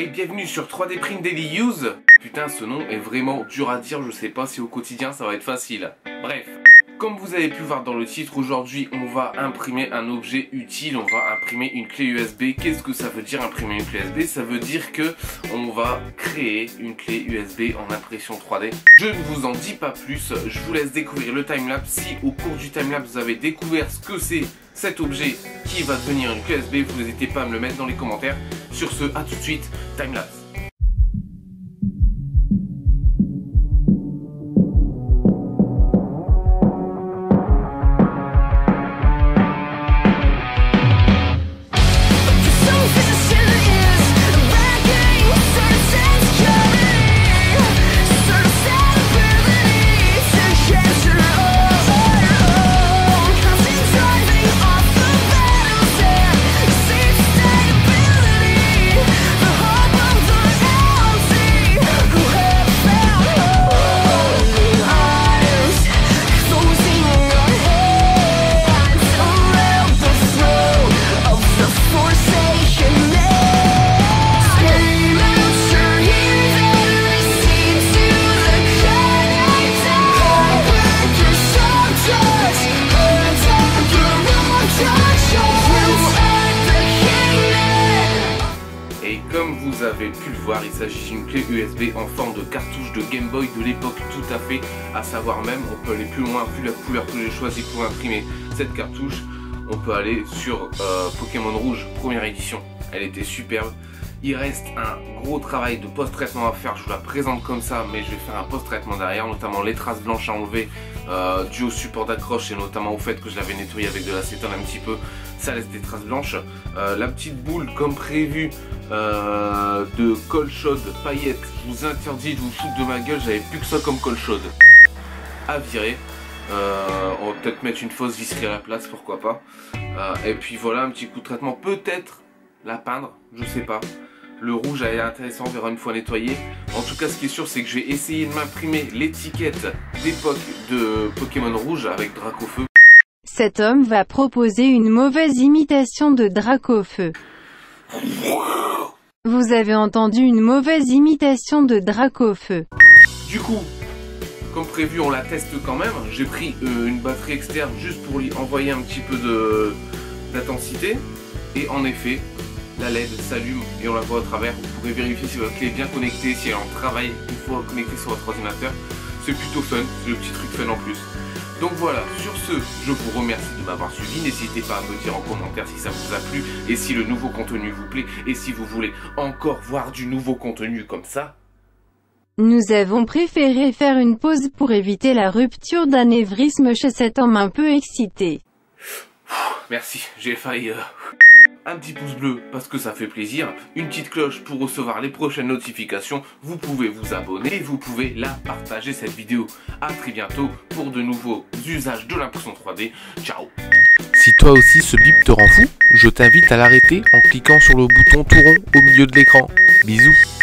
et bienvenue sur 3D Print Daily Use. Putain, ce nom est vraiment dur à dire, je sais pas si au quotidien ça va être facile. Bref, comme vous avez pu voir dans le titre, aujourd'hui on va imprimer un objet utile, on va imprimer une clé USB. Qu'est-ce que ça veut dire imprimer une clé USB? Ça veut dire que on va créer une clé USB en impression 3D. Je ne vous en dis pas plus, je vous laisse découvrir le timelapse. Si au cours du timelapse vous avez découvert ce que c'est cet objet qui va devenir une clé USB, vous n'hésitez pas à me le mettre dans les commentaires. Sur ce, à tout de suite, timelapse. Comme vous avez pu le voir, il s'agit d'une clé USB en forme de cartouche de Game Boy de l'époque, tout à fait, à savoir même, on peut aller plus loin, vu la couleur que j'ai choisie pour imprimer cette cartouche, on peut aller sur Pokémon Rouge, première édition, elle était superbe. Il reste un gros travail de post-traitement à faire, je vous la présente comme ça, mais je vais faire un post-traitement derrière, notamment les traces blanches à enlever, dû au support d'accroche et notamment au fait que je l'avais nettoyé avec de l'acétone un petit peu, ça laisse des traces blanches. La petite boule comme prévu de colle chaude paillettes, je vous interdis de vous foutre de ma gueule, j'avais plus que ça comme colle chaude à virer. On va peut-être mettre une fausse visserie à la place, pourquoi pas. Et puis voilà, un petit coup de traitement, peut-être la peindre, je sais pas. Le rouge a été intéressant, on verra une fois nettoyé. En tout cas, ce qui est sûr, c'est que je vais essayer de m'imprimer l'étiquette d'époque de Pokémon Rouge avec Dracofeu. Cet homme va proposer une mauvaise imitation de Dracofeu. Vous avez entendu une mauvaise imitation de Dracofeu. Du coup, comme prévu, on la teste quand même. J'ai pris une batterie externe juste pour lui envoyer un petit peu d'intensité. Et en effet, la LED s'allume et on la voit au travers. Vous pourrez vérifier si votre clé est bien connectée, si elle est en travail une fois connectée sur votre ordinateur. C'est plutôt fun, c'est le petit truc fun en plus. Donc voilà, sur ce, je vous remercie de m'avoir suivi. N'hésitez pas à me dire en commentaire si ça vous a plu et si le nouveau contenu vous plaît et si vous voulez encore voir du nouveau contenu comme ça. Nous avons préféré faire une pause pour éviter la rupture d'anévrisme chez cet homme un peu excité. Merci, j'ai failli... Un petit pouce bleu parce que ça fait plaisir, une petite cloche pour recevoir les prochaines notifications, vous pouvez vous abonner et vous pouvez la partager cette vidéo. A très bientôt pour de nouveaux usages de l'impression 3D. Ciao. Si toi aussi ce bip te rend fou, je t'invite à l'arrêter en cliquant sur le bouton tout rond au milieu de l'écran. Bisous.